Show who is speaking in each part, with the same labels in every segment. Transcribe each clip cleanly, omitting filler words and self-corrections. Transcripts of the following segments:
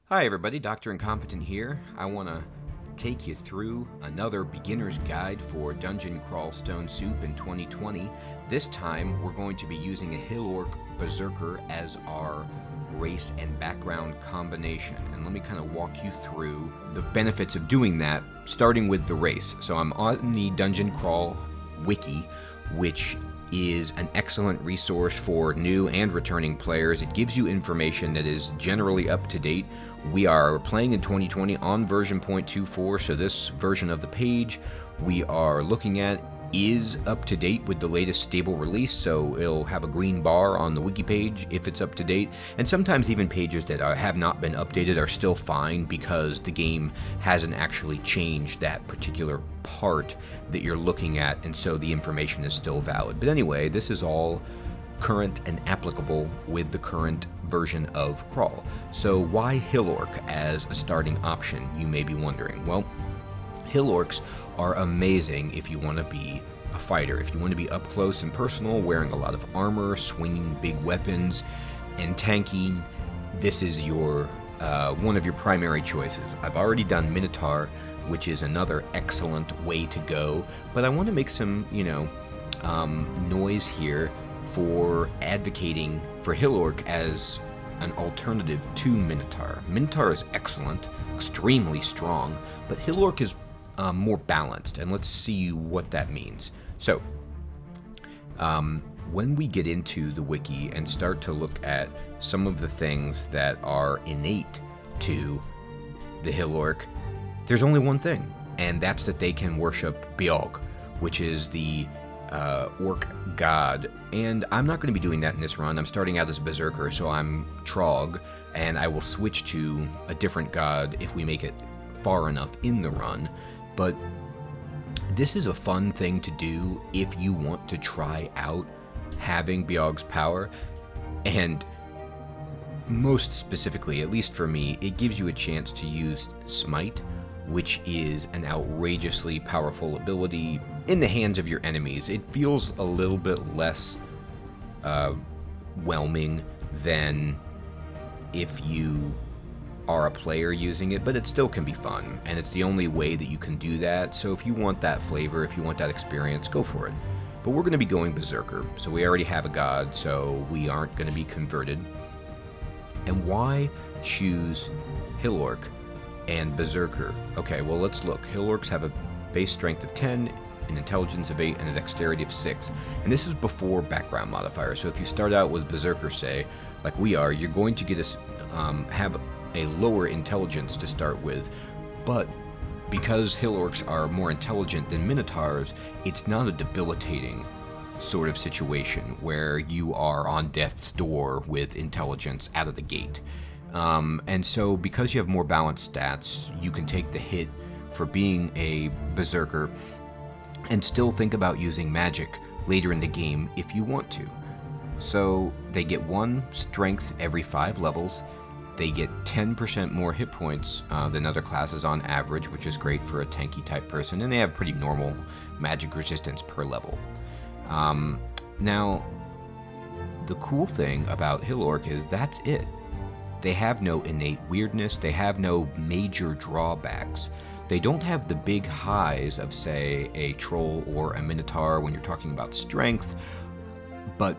Speaker 1: Hi everybody, Dr. Incompetent here. I want to take you through another beginner's guide for Dungeon Crawl Stone Soup in 2020. This time we're going to be using a Hill-Orc Berserker as our race and background combination. And let me kind of walk you through the benefits of doing that, starting with the race. So I'm on the Dungeon Crawl Wiki, which is an excellent resource for new and returning players. It gives you information that is generally up to date. We are playing in 2020 on version 0.24, so this version of the page we are looking at is up to date with the latest stable release, so it'll have a green bar on the wiki page if it's up to date, and sometimes even pages that have not been updated are still fine because the game hasn't actually changed that particular part that you're looking at, and so the information is still valid. But anyway, this is all current and applicable with the current version of Crawl. So why Hill-Orc as a starting option, you may be wondering? Well, Hill-Orcs are amazing if you want to be a fighter, if you want to be up close and personal, wearing a lot of armor, swinging big weapons, and tanking. This is your one of your primary choices. I've already done Minotaur, which is another excellent way to go, but I want to make some, noise here for advocating for Hill-Orc as an alternative to Minotaur. Minotaur is excellent, extremely strong, but Hill-Orc is more balanced, and let's see what that means. So, when we get into the wiki and start to look at some of the things that are innate to the Hill-Orc, there's only one thing, and that's that they can worship Beog, which is the orc god. And I'm not going to be doing that in this run. I'm starting out as a Berserker, so I'm Trog, and I will switch to a different god if we make it far enough in the run. But this is a fun thing to do if you want to try out having Beog's power, and most specifically, at least for me, it gives you a chance to use Smite, which is an outrageously powerful ability in the hands of your enemies. It feels a little bit less whelming than if you are a player using it, but it still can be fun, and it's the only way that you can do that. So if you want that flavor, if you want that experience, go for it. But we're going to be going Berserker, so we already have a god, so we aren't going to be converted. And why choose Hill-Orc and Berserker? Okay, well, let's look. Hill-Orcs have a base strength of 10, an intelligence of 8, and a dexterity of 6. And this is before background modifiers. So if you start out with Berserker, say, like we are, you're going to get have a lower intelligence to start with. But because Hill-Orcs are more intelligent than Minotaurs, it's not a debilitating sort of situation where you are on death's door with intelligence out of the gate. And so because you have more balanced stats, you can take the hit for being a Berserker and still think about using magic later in the game if you want to. So they get 1 strength every 5 levels. They get 10% more hit points than other classes on average, which is great for a tanky type person, and they have pretty normal magic resistance per level. Now, the cool thing about Hill-Orc is that's it. They have no innate weirdness, they have no major drawbacks. They don't have the big highs of, say, a troll or a Minotaur when you're talking about strength, but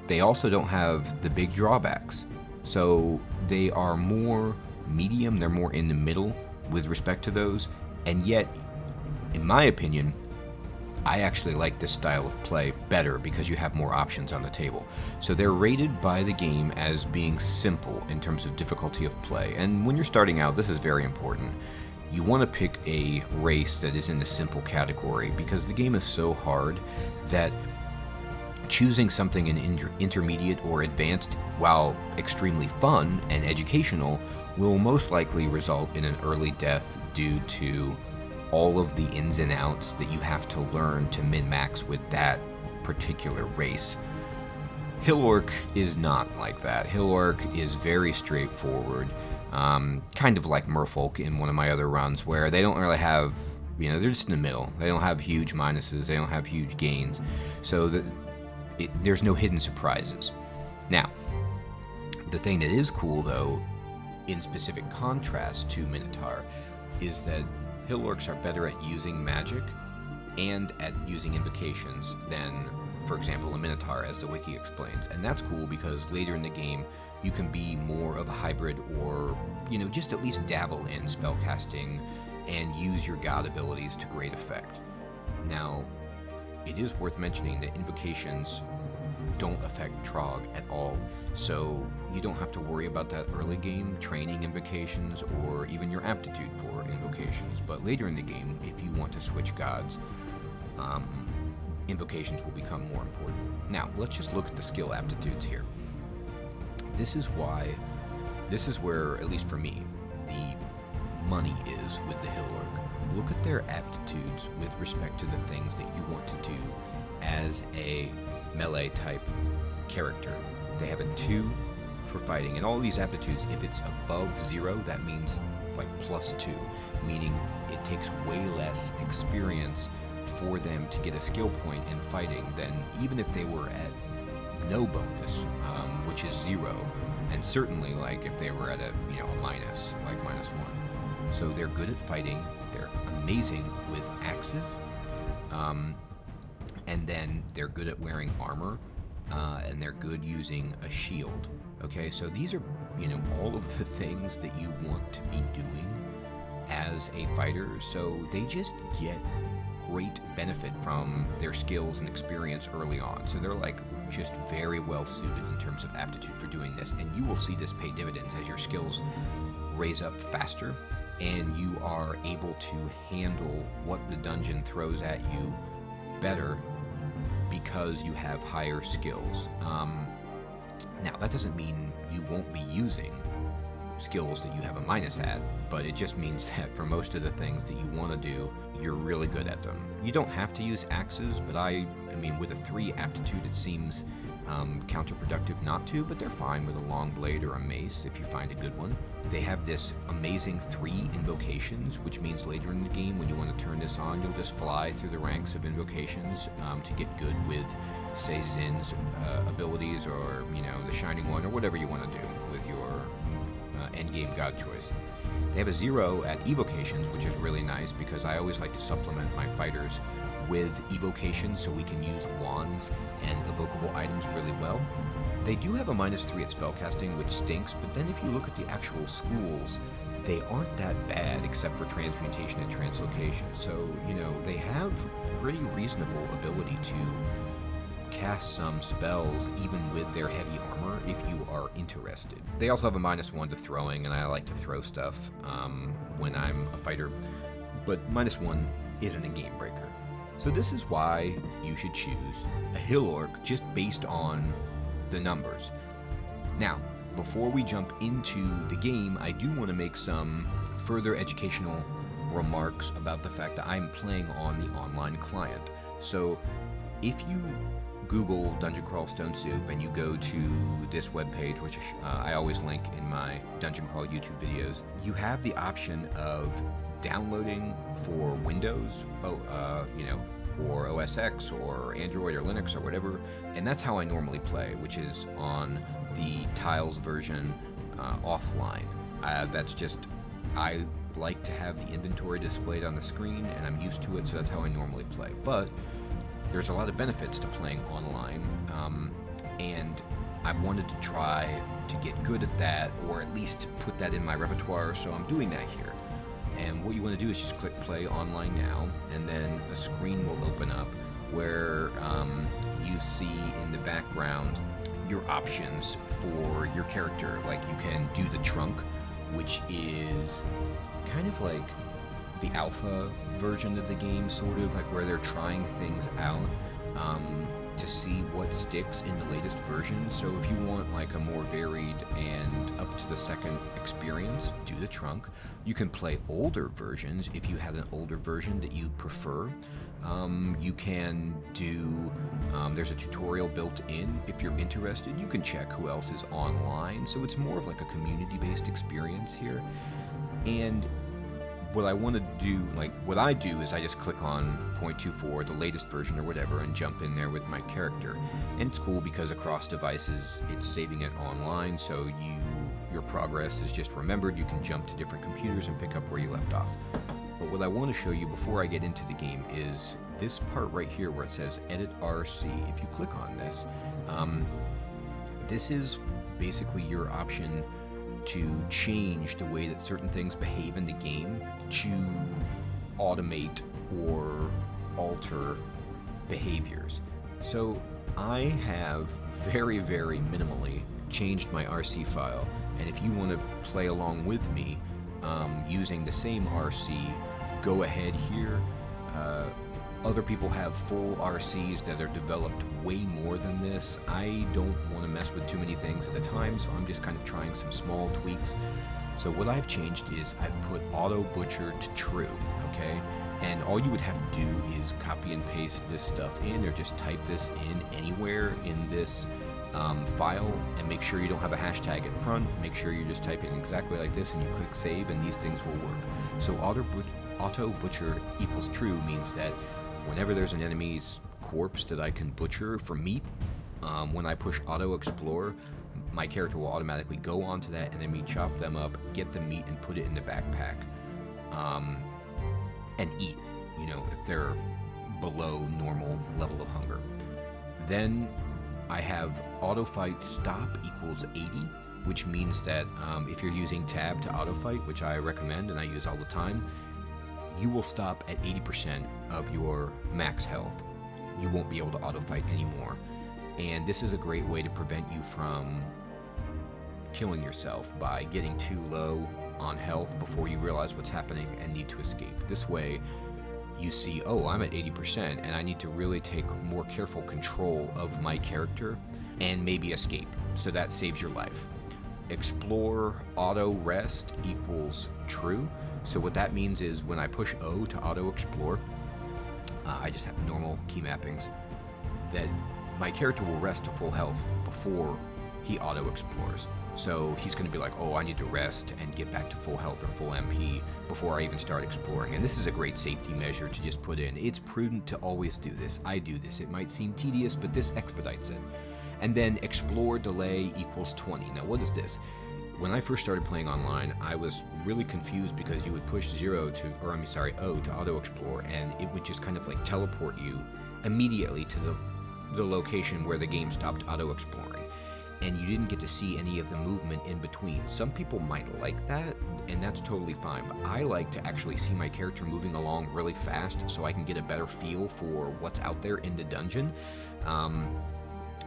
Speaker 1: they also don't have the big drawbacks. So they are more medium, they're more in the middle with respect to those, and yet, in my opinion, I actually like this style of play better because you have more options on the table. So they're rated by the game as being simple in terms of difficulty of play. And when you're starting out, this is very important. You want to pick a race that is in the simple category because the game is so hard that choosing something in intermediate or advanced, while extremely fun and educational, will most likely result in an early death due to all of the ins and outs that you have to learn to min-max with that particular race. Hill-Orc is not like that. Hill-Orc is very straightforward, kind of like Merfolk in one of my other runs, where they don't really have, they're just in the middle. They don't have huge minuses, they don't have huge gains, so there's no hidden surprises. Now, the thing that is cool, though, in specific contrast to Minotaur, is that Hill-Orcs are better at using magic and at using invocations than, for example, a Minotaur, as the wiki explains. And that's cool because later in the game, you can be more of a hybrid, or, you know, just at least dabble in spellcasting and use your god abilities to great effect. Now, it is worth mentioning that invocations don't affect Trog at all, so you don't have to worry about that early game training invocations or even your aptitude for invocations. But later in the game, if you want to switch gods, invocations will become more important. Now, let's just look at the skill aptitudes here. This is where, at least for me, the money is with the Hill-Orc. Look at their aptitudes with respect to the things that you want to do as a melee type character. They have a 2 for fighting, and all these aptitudes, if it's above 0, that means like +2, meaning it takes way less experience for them to get a skill point in fighting than even if they were at no bonus, which is 0, and certainly like if they were at a, you know, a minus, like -1. So they're good at fighting, they're amazing with axes, and then they're good at wearing armor, and they're good using a shield. Okay, so these are, you know, all of the things that you want to be doing as a fighter, so they just get great benefit from their skills and experience early on. So they're like just very well suited in terms of aptitude for doing this, and you will see this pay dividends as your skills raise up faster and you are able to handle what the dungeon throws at you better because you have higher skills. Now, that doesn't mean you won't be using skills that you have a minus at, but it just means that for most of the things that you want to do, you're really good at them. You don't have to use axes, but I mean, with a 3 aptitude, it seems counterproductive not to, but they're fine with a long blade or a mace if you find a good one. They have this amazing 3 invocations, which means later in the game, when you want to turn this on, you'll just fly through the ranks of invocations to get good with, say, Zin's abilities, or, you know, the Shining One, or whatever you want to do with your endgame god choice. They have a 0 at evocations, which is really nice because I always like to supplement my fighters with evocations so we can use wands and evocable items really well. They do have a -3 at spellcasting, which stinks, but then if you look at the actual schools, they aren't that bad except for transmutation and translocation. So, you know, they have pretty reasonable ability to cast some spells even with their heavy armor if you are interested. They also have a -1 to throwing, and I like to throw stuff when I'm a fighter, but -1 isn't a game breaker. So this is why you should choose a Hill-Orc just based on the numbers. Now, before we jump into the game, I do want to make some further educational remarks about the fact that I'm playing on the online client. So if you Google Dungeon Crawl Stone Soup and you go to this webpage, which I always link in my Dungeon Crawl YouTube videos, you have the option of downloading for Windows, you know, or OS X or Android or Linux or whatever, and that's how I normally play, which is on the Tiles version offline. That's just, I like to have the inventory displayed on the screen, and I'm used to it, so that's how I normally play. But there's a lot of benefits to playing online, and I wanted to try to get good at that, or at least put that in my repertoire, so I'm doing that here. And what you want to do is just click play online now, and then a screen will open up where you see in the background your options for your character. Like, you can do the trunk, which is kind of like the alpha version of the game, sort of like where they're trying things out to see what sticks in the latest version. So if you want like a more varied and up to the second experience, do the trunk. You can play older versions if you had an older version that you prefer. You can do, there's a tutorial built in if you're interested. You can check who else is online, so it's more of like a community-based experience here. And what I want to do, like what I do, is I just click on 0.24, the latest version or whatever, and jump in there with my character. And it's cool because across devices it's saving it online, so your progress is just remembered. You can jump to different computers and pick up where you left off. But what I want to show you before I get into the game is this part right here where it says Edit RC. If you click on this, this is basically your option to change the way that certain things behave in the game to automate or alter behaviors. So I have very, very minimally changed my RC file, and if you want to play along with me using the same RC, go ahead here. Other people have full RCs that are developed way more than this. I don't want to mess with too many things at a time, so I'm just kind of trying some small tweaks. So what I've changed is I've put auto butcher to true, okay? And all you would have to do is copy and paste this stuff in, or just type this in anywhere in this file, and make sure you don't have a hashtag in front. Make sure you're just typing exactly like this, and you click save, and these things will work. So auto butcher equals true means that whenever there's an enemy's corpse that I can butcher for meat, when I push auto explore, my character will automatically go onto that enemy, chop them up, get the meat, and put it in the backpack, and eat, you know, if they're below normal level of hunger. Then I have auto fight stop equals 80, which means that if you're using tab to auto fight, which I recommend and I use all the time, you will stop at 80% of your max health. You won't be able to auto fight anymore. And this is a great way to prevent you from killing yourself by getting too low on health before you realize what's happening and need to escape. This way you see, oh, I'm at 80% and I need to really take more careful control of my character and maybe escape. So that saves your life. Explore auto rest equals true. So what that means is when I push O to auto explore, I just have normal key mappings, that my character will rest to full health before he auto explores. So he's going to be like, oh, I need to rest and get back to full health or full MP before I even start exploring. And this is a great safety measure to just put in. It's prudent to always do this. I do this. It might seem tedious, but this expedites it. And then explore delay equals 20. Now, what is this? When I first started playing online, I was really confused because you would push O to auto explore, and it would just kind of like teleport you immediately to the location where the game stopped auto exploring, and you didn't get to see any of the movement in between. Some people might like that, and that's totally fine, but I like to actually see my character moving along really fast so I can get a better feel for what's out there in the dungeon.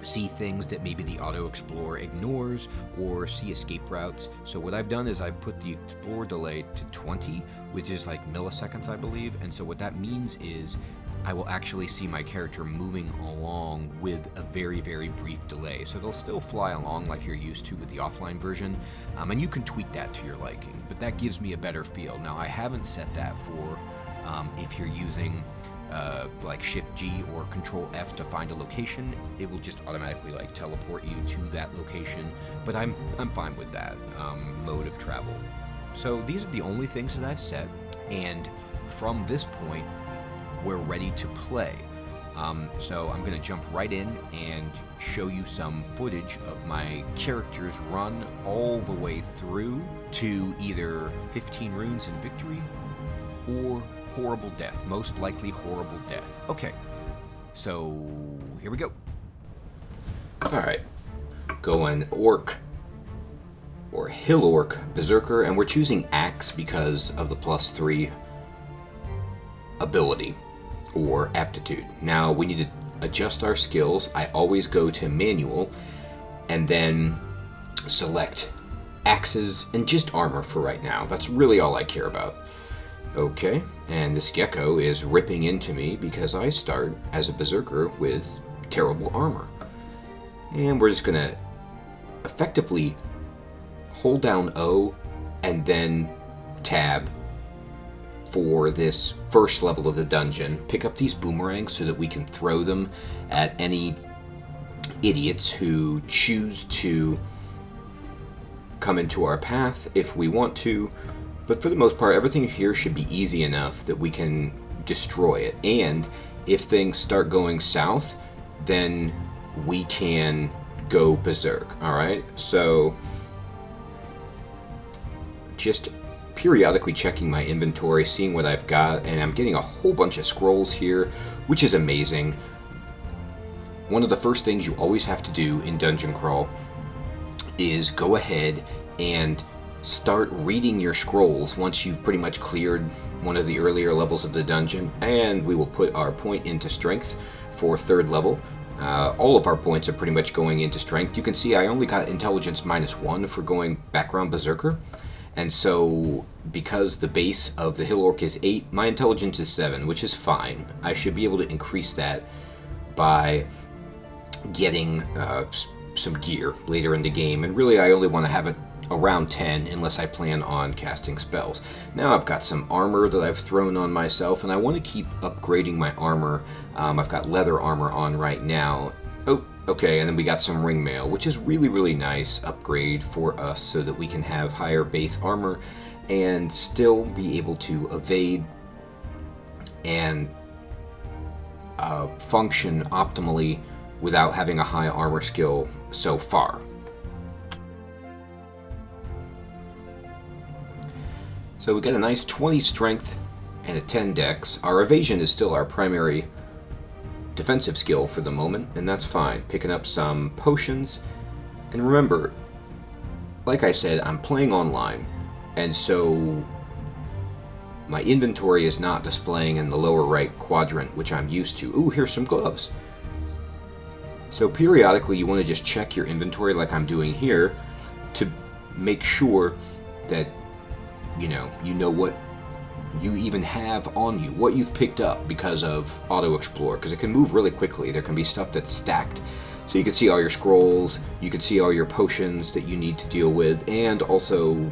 Speaker 1: See things that maybe the auto explore ignores, or see escape routes. So what I've done is I've put the explore delay to 20, which is like milliseconds, I believe. And so what that means is I will actually see my character moving along with a very, very brief delay. So they'll still fly along like you're used to with the offline version, and you can tweak that to your liking, but that gives me a better feel. Now, I haven't set that for if you're using like Shift G or Control F to find a location. It will just automatically like teleport you to that location, but I'm fine with that mode of travel. So these are the only things that I've set, and from this point we're ready to play. So I'm going to jump right in and show you some footage of my character's run all the way through to either 15 runes in victory or horrible death, most likely horrible death. Okay, so here we go. Alright, going Orc or Hill-Orc Berserker, and we're choosing Axe because of the +3 ability or aptitude. Now we need to adjust our skills. I always go to manual and then select axes and just armor for right now. That's really all I care about. Okay, and this gecko is ripping into me because I start as a berserker with terrible armor. And we're just gonna effectively hold down O and then tab for this first level of the dungeon. Pick up these boomerangs so that we can throw them at any idiots who choose to come into our path if we want to. But for the most part, everything here should be easy enough that we can destroy it. And if things start going south, then we can go berserk, alright? So just periodically checking my inventory, seeing what I've got, and I'm getting a whole bunch of scrolls here, which is amazing. One of the first things you always have to do in Dungeon Crawl is go ahead and start reading your scrolls once you've pretty much cleared one of the earlier levels of the dungeon, and we will put our point into strength for 3rd level. All of our points are pretty much going into strength. You can see I only got intelligence -1 for going background berserker, and so because the base of the Hill-Orc is 8, my intelligence is 7, which is fine. I should be able to increase that by getting some gear later in the game, and really I only want to have it around 10 unless I plan on casting spells. Now I've got some armor that I've thrown on myself, and I want to keep upgrading my armor. I've got leather armor on right now. Oh, okay, and then we got some ring mail, which is really nice upgrade for us so that we can have higher base armor and still be able to evade and function optimally without having a high armor skill so far. So we got a nice 20 strength and a 10 dex. Our evasion is still our primary defensive skill for the moment, and that's fine. Picking up some potions. And remember, like I said, I'm playing online, and so my inventory is not displaying in the lower right quadrant, which I'm used to. Ooh, here's some gloves. So periodically you want to just check your inventory like I'm doing here to make sure that you know what you even have on you, what you've picked up because of auto explore, because it can move really quickly. There can be stuff that's stacked, so you can see all your scrolls, you can see all your potions that you need to deal with, and also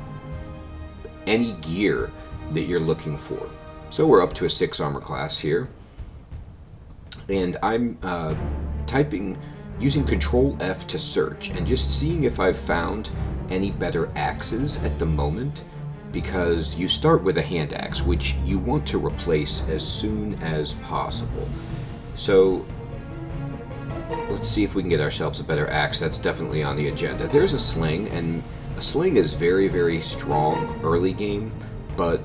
Speaker 1: any gear that you're looking for. So we're up to a 6 armor class here, and I'm using Control F to search and just seeing if I've found any better axes at the moment, because you start with a hand axe, which you want to replace as soon as possible. So let's see if we can get ourselves a better axe. That's definitely on the agenda. There's a sling, and a sling is very strong early game, but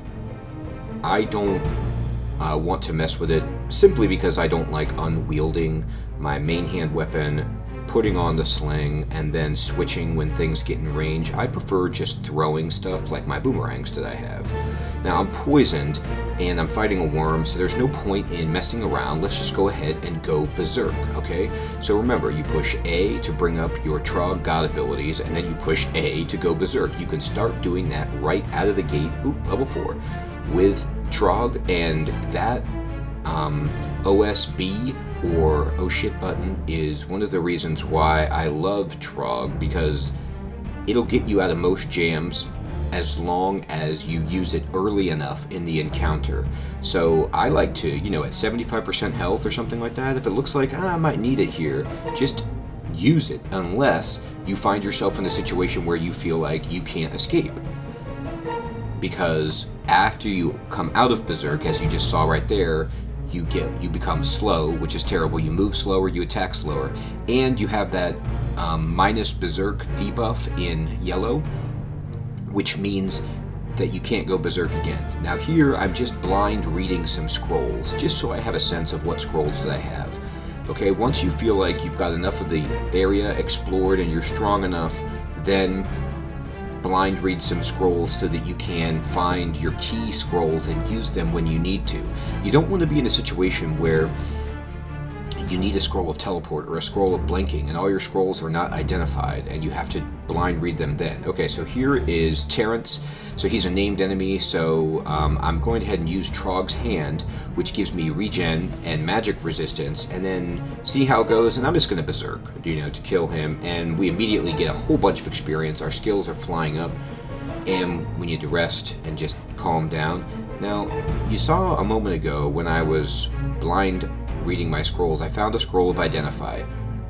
Speaker 1: I don't want to mess with it simply because I don't like unwielding my main hand weapon, putting on the sling, and then switching when things get in range. I prefer just throwing stuff like my boomerangs that I have. Now I'm poisoned and I'm fighting a worm, so there's no point in messing around. Let's just go ahead and go berserk, okay? So remember, you push A to bring up your Trog god abilities, and then you push A to go berserk. You can start doing that right out of the gate, level 4, with Trog, and that OSB or oh shit button is one of the reasons why I love Trog, because it'll get you out of most jams as long as you use it early enough in the encounter. So I like to, at 75% health or something like that, if it looks like I might need it here, just use it unless you find yourself in a situation where you feel like you can't escape. Because after you come out of Berserk, as you just saw right there, you become slow, which is terrible. You move slower, you attack slower, and you have that minus Berserk debuff in yellow, which means that you can't go Berserk again. Now here, I'm just blind reading some scrolls, just so I have a sense of what scrolls that I have. Okay, once you feel like you've got enough of the area explored and you're strong enough, then blind read some scrolls so that you can find your key scrolls and use them when you need to. You don't want to be in a situation where you need a scroll of teleport or a scroll of blinking and all your scrolls are not identified and you have to blind read them then. Okay, so here is Terrence. So he's a named enemy, so I'm going ahead and use Trog's Hand, which gives me regen and magic resistance, and then see how it goes, and I'm just going to berserk, to kill him, and we immediately get a whole bunch of experience. Our skills are flying up, and we need to rest and just calm down. Now, you saw a moment ago when I was blind reading my scrolls, I found a scroll of Identify.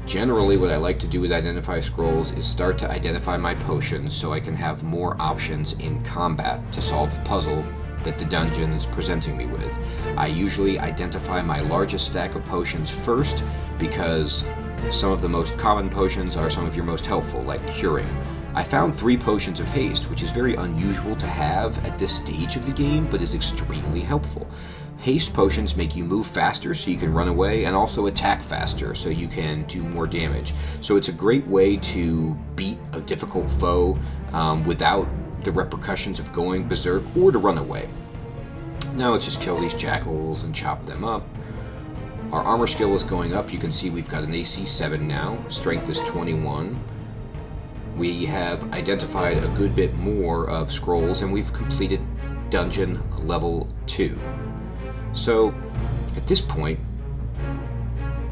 Speaker 1: Generally, what I like to do with Identify scrolls is start to identify my potions so I can have more options in combat to solve the puzzle that the dungeon is presenting me with. I usually identify my largest stack of potions first because some of the most common potions are some of your most helpful, like curing. I found 3 potions of haste, which is very unusual to have at this stage of the game, but is extremely helpful. Haste potions make you move faster so you can run away, and also attack faster so you can do more damage. So it's a great way to beat a difficult foe without the repercussions of going berserk or to run away. Now let's just kill these jackals and chop them up. Our armor skill is going up. You can see we've got an AC 7 now. Strength is 21. We have identified a good bit more of scrolls, and we've completed dungeon level 2. So at this point,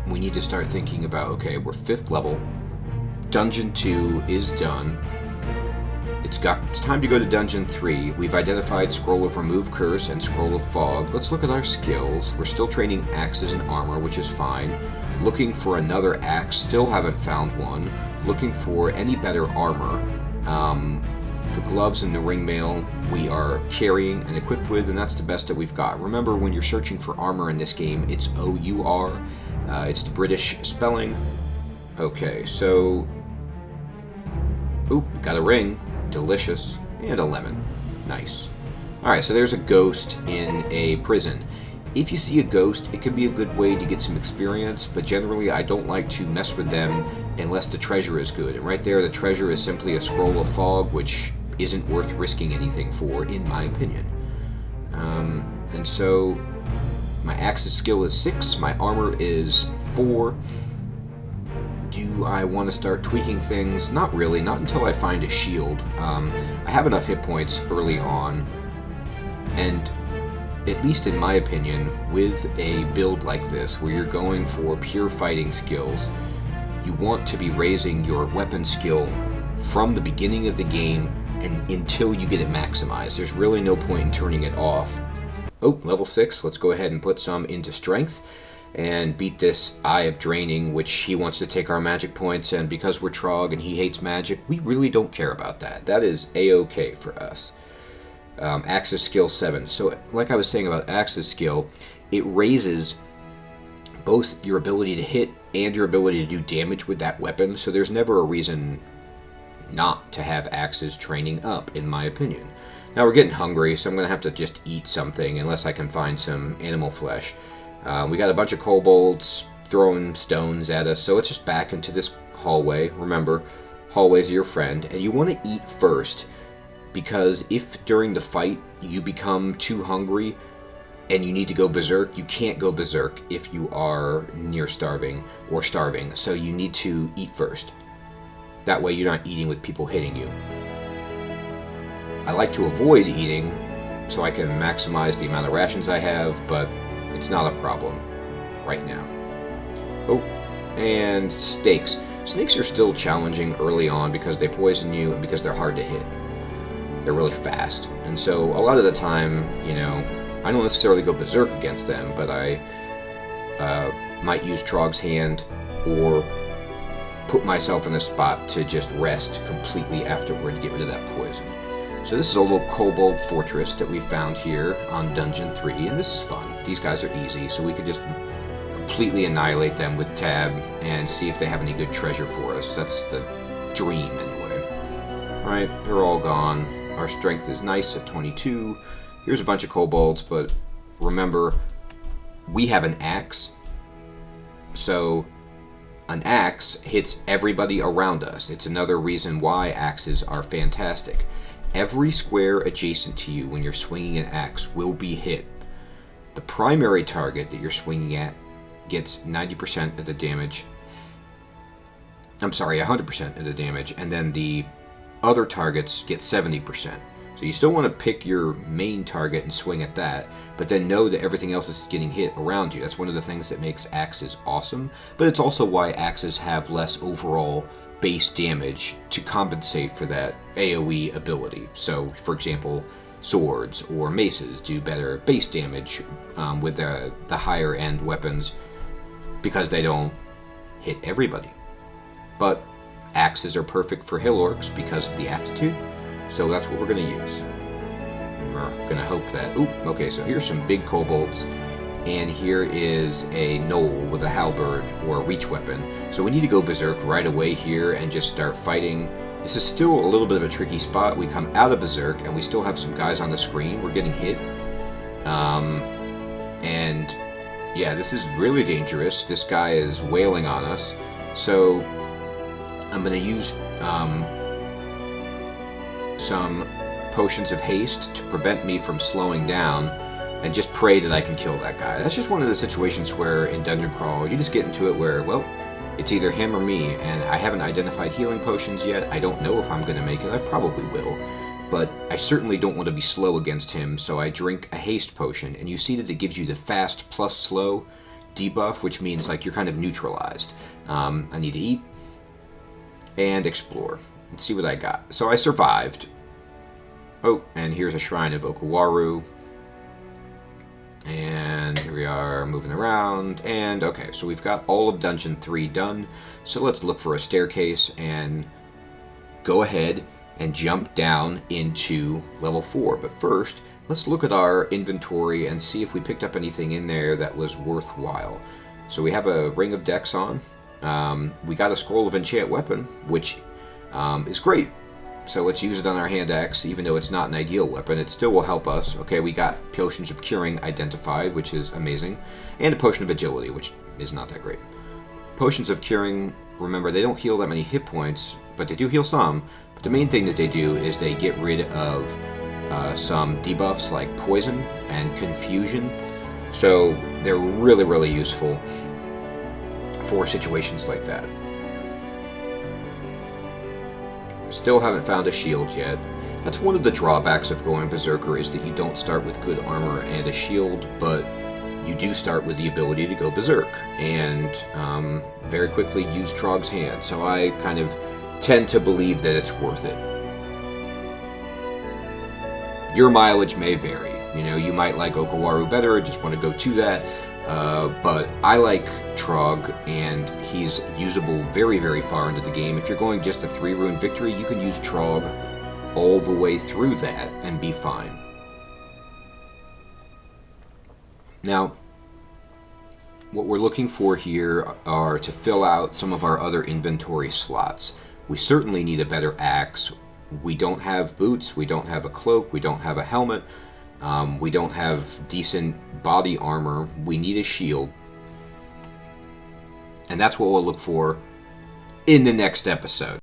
Speaker 1: we need to start thinking about, okay, we're 5th level. Dungeon 2 is done. It's time to go to Dungeon 3. We've identified Scroll of Remove Curse and Scroll of Fog. Let's look at our skills. We're still training axes and armor, which is fine. Looking for another axe, still haven't found one. Looking for any better armor. The gloves and the ring mail we are carrying and equipped with, and that's the best that we've got. Remember, when you're searching for armor in this game, it's O-U-R. It's the British spelling. Okay, so... Oop, got a ring. Delicious. And a lemon. Nice. Alright, so there's a ghost in a prison. If you see a ghost, it could be a good way to get some experience, but generally I don't like to mess with them unless the treasure is good. And right there, the treasure is simply a scroll of fog, which isn't worth risking anything for, in my opinion. And so, my axe's skill is 6, my armor is 4. Do I want to start tweaking things? Not really, not until I find a shield. I have enough hit points early on, and at least in my opinion, with a build like this, where you're going for pure fighting skills, you want to be raising your weapon skill from the beginning of the game and until you get it maximized. There's really no point in turning it off. Oh, level 6, let's go ahead and put some into strength and beat this Eye of Draining, which he wants to take our magic points, and because we're Trog and he hates magic, we really don't care about that. That is A-OK for us. Axe's skill 7. So, like I was saying about Axe's skill, it raises both your ability to hit and your ability to do damage with that weapon, so there's never a reason not to have Axe's training up, in my opinion. Now we're getting hungry, so I'm going to have to just eat something, unless I can find some animal flesh. We got a bunch of kobolds throwing stones at us, so let's just back into this hallway. Remember, hallways are your friend, and you want to eat first, because if during the fight you become too hungry and you need to go berserk, you can't go berserk if you are near starving or starving, so you need to eat first. That way you're not eating with people hitting you. I like to avoid eating so I can maximize the amount of rations I have, but it's not a problem right now. Oh, and snakes. Snakes are still challenging early on because they poison you and because they're hard to hit. They're really fast. And so a lot of the time, you know, I don't necessarily go berserk against them, but I might use Trog's Hand or put myself in a spot to just rest completely afterward to get rid of that poison. So this is a little kobold fortress that we found here on Dungeon 3, and this is fun. These guys are easy, so we could just completely annihilate them with Tab and see if they have any good treasure for us. That's the dream, anyway. Alright, they're all gone. Our strength is nice at 22. Here's a bunch of kobolds, but remember, we have an axe, so an axe hits everybody around us. It's another reason why axes are fantastic. Every square adjacent to you when you're swinging an axe will be hit. The primary target that you're swinging at gets 90% of the damage. I'm sorry, 100% of the damage, and then the other targets get 70%. So you still want to pick your main target and swing at that, but then know that everything else is getting hit around you. That's one of the things that makes axes awesome, but it's also why axes have less overall base damage to compensate for that AoE ability. So, for example, swords or maces do better base damage with the higher end weapons because they don't hit everybody. But axes are perfect for Hill-Orcs because of the aptitude, so that's what we're going to use. We're going to hope that... Ooh, okay, so here's some big kobolds, and here is a gnoll with a halberd or a reach weapon. So we need to go berserk right away here and just start fighting This is still a little bit of a tricky spot. We come out of Berserk, and we still have some guys on the screen. We're getting hit. And yeah, this is really dangerous. This guy is wailing on us. So I'm going to use some potions of haste to prevent me from slowing down, and just pray that I can kill that guy. That's just one of the situations where in Dungeon Crawl you just get into it where, well, it's either him or me, and I haven't identified healing potions yet. I don't know if I'm going to make it. I probably will, but I certainly don't want to be slow against him, so I drink a haste potion, and you see that it gives you the fast plus slow debuff, which means like you're kind of neutralized. I need to eat and explore and see what I got. So I survived. Oh, and here's a Shrine of Okawaru. And here we are moving around. And okay, so we've got all of Dungeon 3 done. So let's look for a staircase and go ahead and jump down into level 4. But first, let's look at our inventory and see if we picked up anything in there that was worthwhile. So we have a Ring of Dex on. We got a Scroll of Enchant Weapon, which is great. So let's use it on our hand axe, even though it's not an ideal weapon. It still will help us. Okay, we got Potions of Curing identified, which is amazing. And a Potion of Agility, which is not that great. Potions of Curing, remember, they don't heal that many hit points, but they do heal some. But the main thing that they do is they get rid of some debuffs like Poison and Confusion. So they're really, really useful for situations like that. Still haven't found a shield yet. That's one of the drawbacks of going Berserker, is that you don't start with good armor and a shield, but you do start with the ability to go Berserk and very quickly use Trog's hand. So I kind of tend to believe that it's worth it. Your mileage may vary. You know, you might like Okawaru better or just want to go to that. But I like Trog, and he's usable very, very far into the game. If you're going just a 3-rune victory, you can use Trog all the way through that and be fine. Now, what we're looking for here are to fill out some of our other inventory slots. We certainly need a better axe. We don't have boots, we don't have a cloak, we don't have a helmet. We don't have decent body armor. We need a shield. And that's what we'll look for in the next episode.